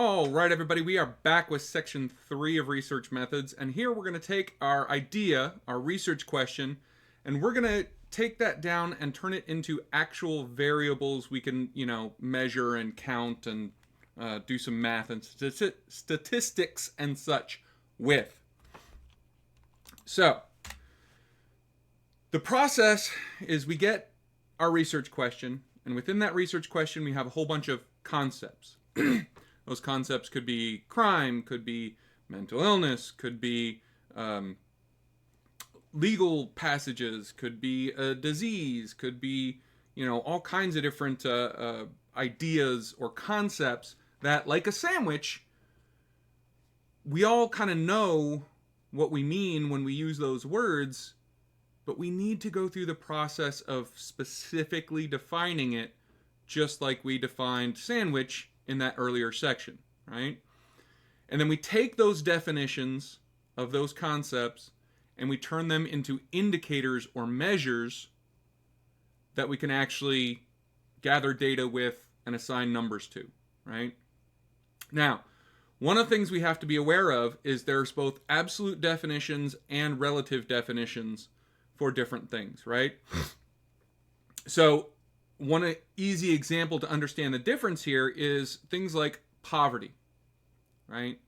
All right, everybody, we are back with section 3 of research methods, and here we're going to take our idea, our research question, and we're going to take that down and turn it into actual variables we can, measure and count and do some math and statistics and such with. So, the process is we get our research question, and within that research question, we have a whole bunch of concepts. Those concepts could be crime, could be mental illness, could be legal passages, could be a disease, could be, all kinds of different ideas or concepts that, like a sandwich, we all kind of know what we mean when we use those words, but we need to go through the process of specifically defining it, just like we defined sandwich in that earlier section, right? And then we take those definitions of those concepts and we turn them into indicators or measures that we can actually gather data with and assign numbers to, right? Now, one of the things we have to be aware of is there's both absolute definitions and relative definitions for different things, right? So, one easy example to understand the difference here is things like poverty, right?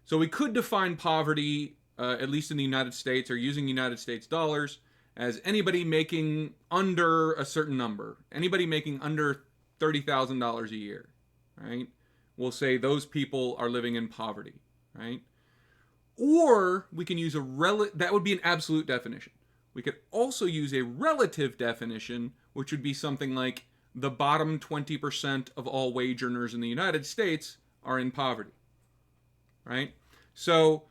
So we could define poverty, at least in the United States or using United States dollars, as anybody making under a certain number, anybody making under $30,000 a year, right? We'll say those people are living in poverty, right? Or we can use that would be an absolute definition. We could also use a relative definition, which would be something like the bottom 20% of all wage earners in the United States are in poverty, right? So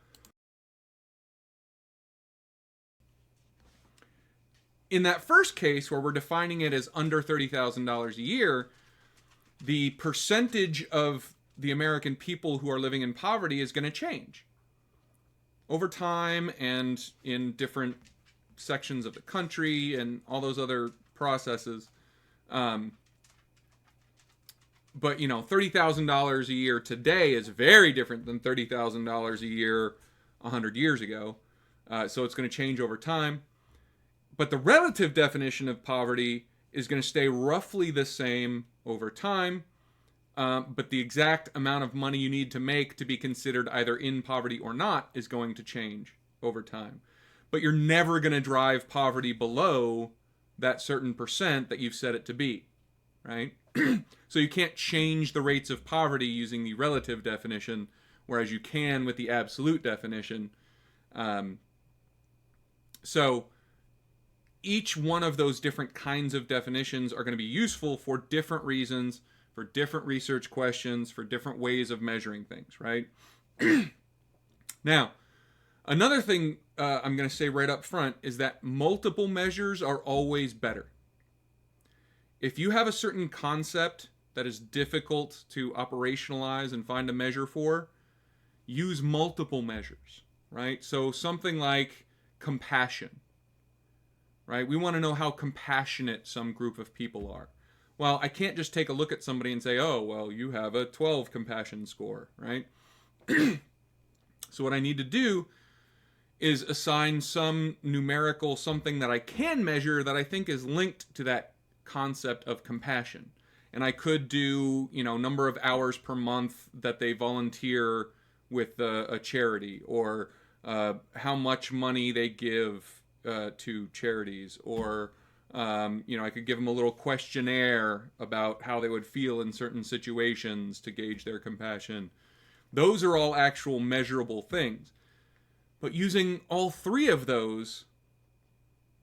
in that first case where we're defining it as under $30,000 a year, the percentage of the American people who are living in poverty is going to change over time and in different sections of the country and all those other processes. But $30,000 a year today is very different than $30,000 a year 100 years ago. So it's going to change over time. But the relative definition of poverty is going to stay roughly the same over time. But the exact amount of money you need to make to be considered either in poverty or not is going to change over time. But you're never going to drive poverty below that certain percent that you've set it to be, right? So you can't change the rates of poverty using the relative definition, whereas you can with the absolute definition. So each one of those different kinds of definitions are going to be useful for different reasons, for different research questions, for different ways of measuring things, right? Now, another thing I'm going to say right up front is that multiple measures are always better. If you have a certain concept that is difficult to operationalize and find a measure for, use multiple measures, right? So something like compassion, right? We want to know how compassionate some group of people are. Well, I can't just take a look at somebody and say, oh, well, you have a 12 compassion score, right? So what I need to do is assign some numerical something that I can measure that I think is linked to that concept of compassion. And I could do, number of hours per month that they volunteer with a charity, or how much money they give to charities, or I could give them a little questionnaire about how they would feel in certain situations to gauge their compassion. Those are all actual measurable things. But using all three of those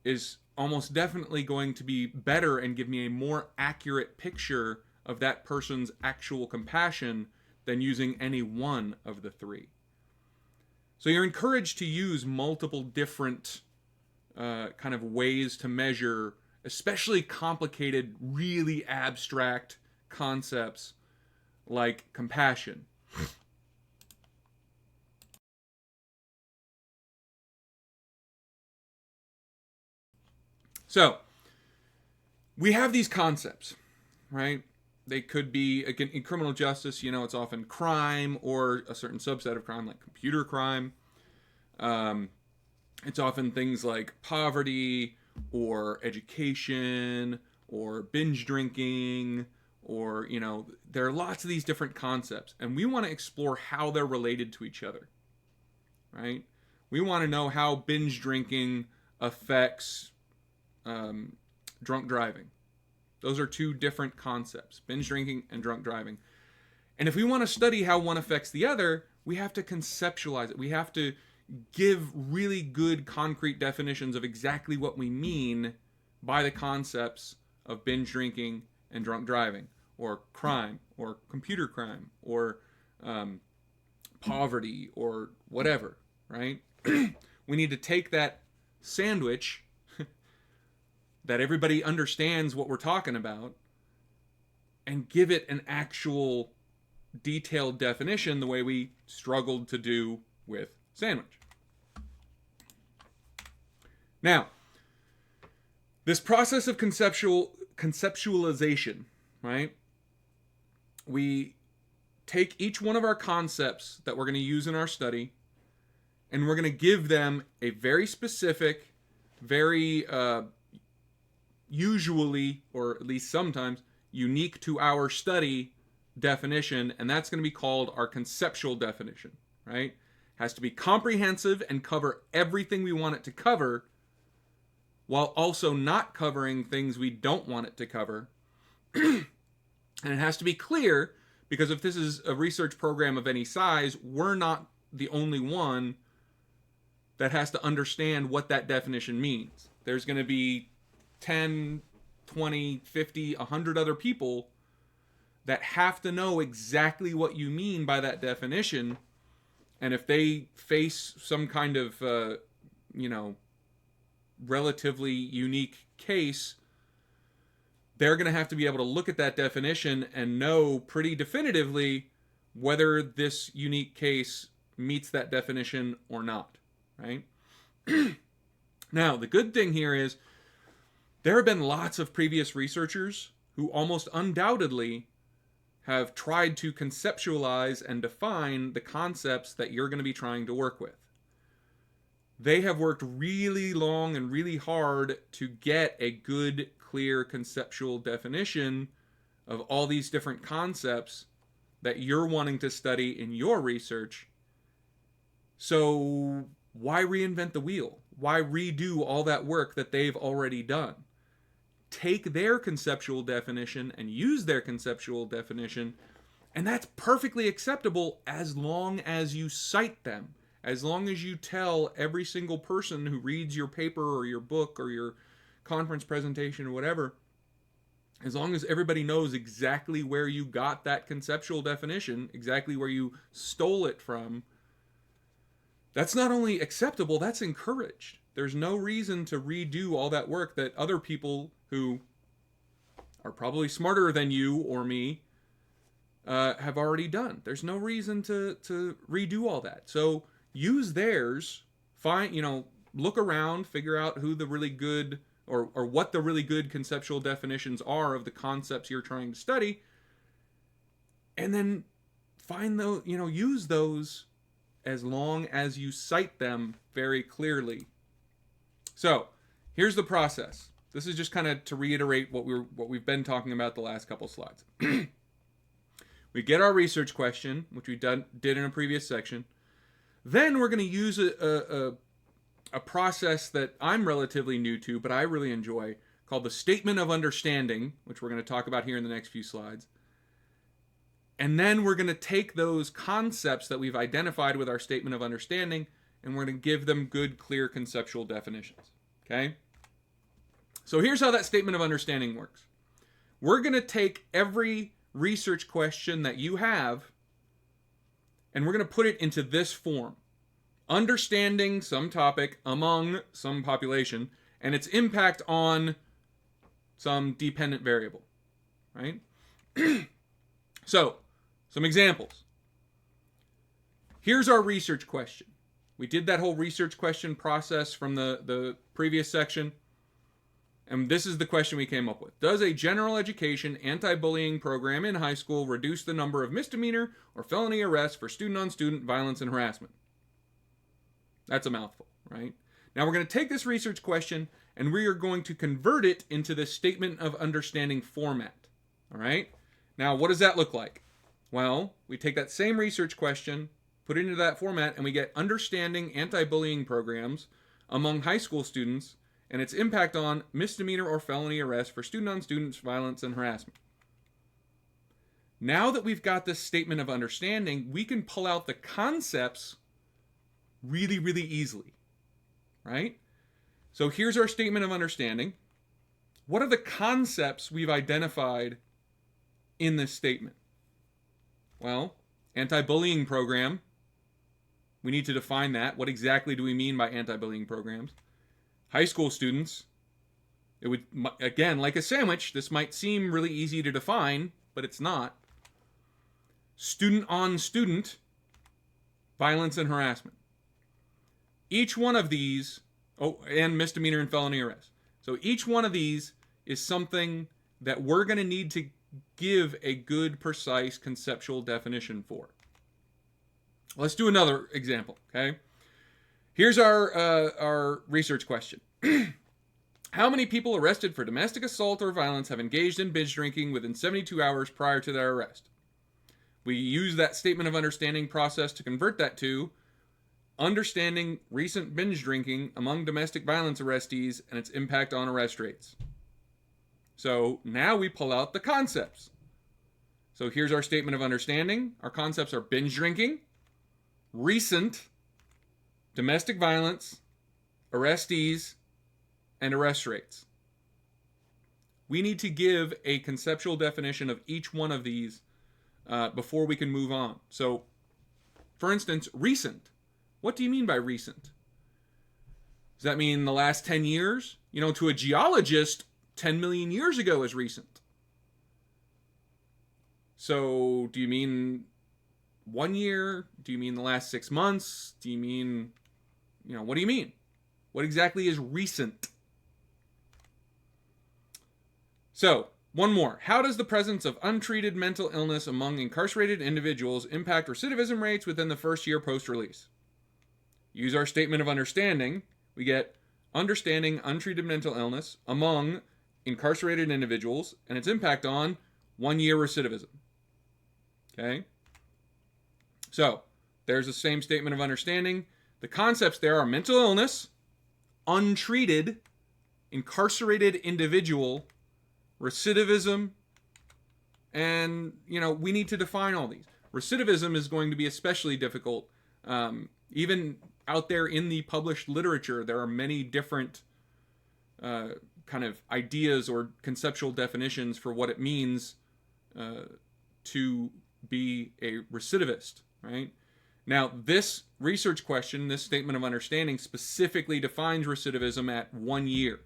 is almost definitely going to be better and give me a more accurate picture of that person's actual compassion than using any one of the three. So you're encouraged to use multiple different kind of ways to measure, especially complicated, really abstract concepts like compassion. So, we have these concepts, right? They could be, again, in criminal justice, it's often crime or a certain subset of crime, like computer crime. It's often things like poverty or education or binge drinking, or, there are lots of these different concepts. And we want to explore how they're related to each other, right? We want to know how binge drinking affects drunk driving. Those are two different concepts, binge drinking and drunk driving. And if we want to study how one affects the other, we have to conceptualize it. We have to give really good concrete definitions of exactly what we mean by the concepts of binge drinking and drunk driving, or crime, or computer crime, or poverty, or whatever, right? We need to take that sandwich that everybody understands what we're talking about and give it an actual detailed definition, the way we struggled to do with sandwich. Now, this process of conceptualization, right? We take each one of our concepts that we're going to use in our study, and we're going to give them a very specific, very usually, or at least sometimes, unique to our study definition, and that's going to be called our conceptual definition, right? It has to be comprehensive and cover everything we want it to cover, while also not covering things we don't want it to cover. And it has to be clear, because if this is a research program of any size, we're not the only one that has to understand what that definition means. There's going to be 10, 20, 50, 100 other people that have to know exactly what you mean by that definition. And if they face some kind of, relatively unique case, they're going to have to be able to look at that definition and know pretty definitively whether this unique case meets that definition or not, right? Now, the good thing here is there have been lots of previous researchers who almost undoubtedly have tried to conceptualize and define the concepts that you're going to be trying to work with. They have worked really long and really hard to get a good, clear conceptual definition of all these different concepts that you're wanting to study in your research. So why reinvent the wheel? Why redo all that work that they've already done? Take their conceptual definition and use their conceptual definition, and that's perfectly acceptable as long as you cite them. As long as you tell every single person who reads your paper or your book or your conference presentation or whatever, as long as everybody knows exactly where you got that conceptual definition, exactly where you stole it from, that's not only acceptable, that's encouraged. There's no reason to redo all that work that other people who are probably smarter than you or me have already done. There's no reason to redo all that. So use theirs, look around, figure out who the really good, or what the really good conceptual definitions are of the concepts you're trying to study, and then find those, use those as long as you cite them very clearly. So, here's the process. This is just kind of to reiterate what we've been talking about the last couple slides. We get our research question, which we did in a previous section. Then we're going to use a process that I'm relatively new to, but I really enjoy, called the statement of understanding, which we're going to talk about here in the next few slides. And then we're going to take those concepts that we've identified with our statement of understanding, and we're going to give them good, clear conceptual definitions. Okay? So here's how that statement of understanding works. We're going to take every research question that you have, and we're going to put it into this form. Understanding some topic among some population and its impact on some dependent variable, right? So, some examples. Here's our research question. We did that whole research question process from the previous section. And this is the question we came up with. Does a general education anti-bullying program in high school reduce the number of misdemeanor or felony arrests for student-on-student violence and harassment? That's a mouthful, right? Now we're going to take this research question and we are going to convert it into this statement of understanding format. All right? Now, what does that look like? Well, we take that same research question, put it into that format, and we get understanding anti-bullying programs among high school students and its impact on misdemeanor or felony arrest for student-on-student violence and harassment. Now that we've got this statement of understanding, we can pull out the concepts really, really easily, right? So here's our statement of understanding. What are the concepts we've identified in this statement? Well, anti-bullying program. We need to define that. What exactly do we mean by anti-bullying programs? High school students. It would, again, like a sandwich, this might seem really easy to define, but it's not. Student-on-student violence and harassment. Each one of these, and misdemeanor and felony arrest. So each one of these is something that we're going to need to give a good, precise, conceptual definition for. Let's do another example, okay? Here's our research question. How many people arrested for domestic assault or violence have engaged in binge drinking within 72 hours prior to their arrest? We use that statement of understanding process to convert that to understanding recent binge drinking among domestic violence arrestees and its impact on arrest rates. So now we pull out the concepts. So here's our statement of understanding. Our concepts are binge drinking, recent, domestic violence, arrestees, and arrest rates. We need to give a conceptual definition of each one of these before we can move on. So, for instance, recent. What do you mean by recent? Does that mean the last 10 years? You know, to a geologist, 10 million years ago is recent. So, do you mean 1 year? Do you mean the last 6 months? Do you mean, what do you mean? What exactly is recent? So, one more. How does the presence of untreated mental illness among incarcerated individuals impact recidivism rates within the first year post-release? Use our statement of understanding. We get understanding untreated mental illness among incarcerated individuals and its impact on 1 year recidivism. Okay? So, there's the same statement of understanding. The concepts there are mental illness, untreated, incarcerated individual, recidivism, and, we need to define all these. Recidivism is going to be especially difficult. Even out there in the published literature, there are many different kind of ideas or conceptual definitions for what it means to be a recidivist, right? Now, this research question, this statement of understanding, specifically defines recidivism at 1 year,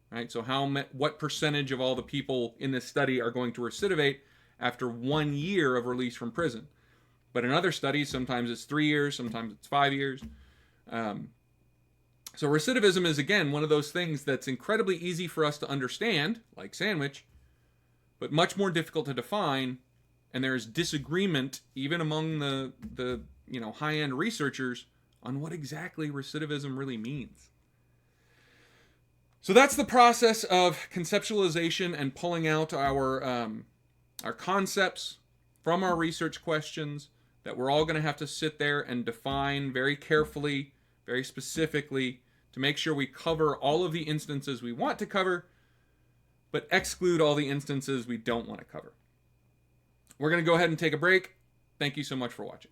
right? So what percentage of all the people in this study are going to recidivate after 1 year of release from prison? But in other studies, sometimes it's 3 years, sometimes it's 5 years. So recidivism is, again, one of those things that's incredibly easy for us to understand, like sandwich, but much more difficult to define. And there is disagreement, even among the high-end researchers, on what exactly recidivism really means. So that's the process of conceptualization and pulling out our concepts from our research questions that we're all going to have to sit there and define very carefully, very specifically, to make sure we cover all of the instances we want to cover, but exclude all the instances we don't want to cover. We're going to go ahead and take a break. Thank you so much for watching.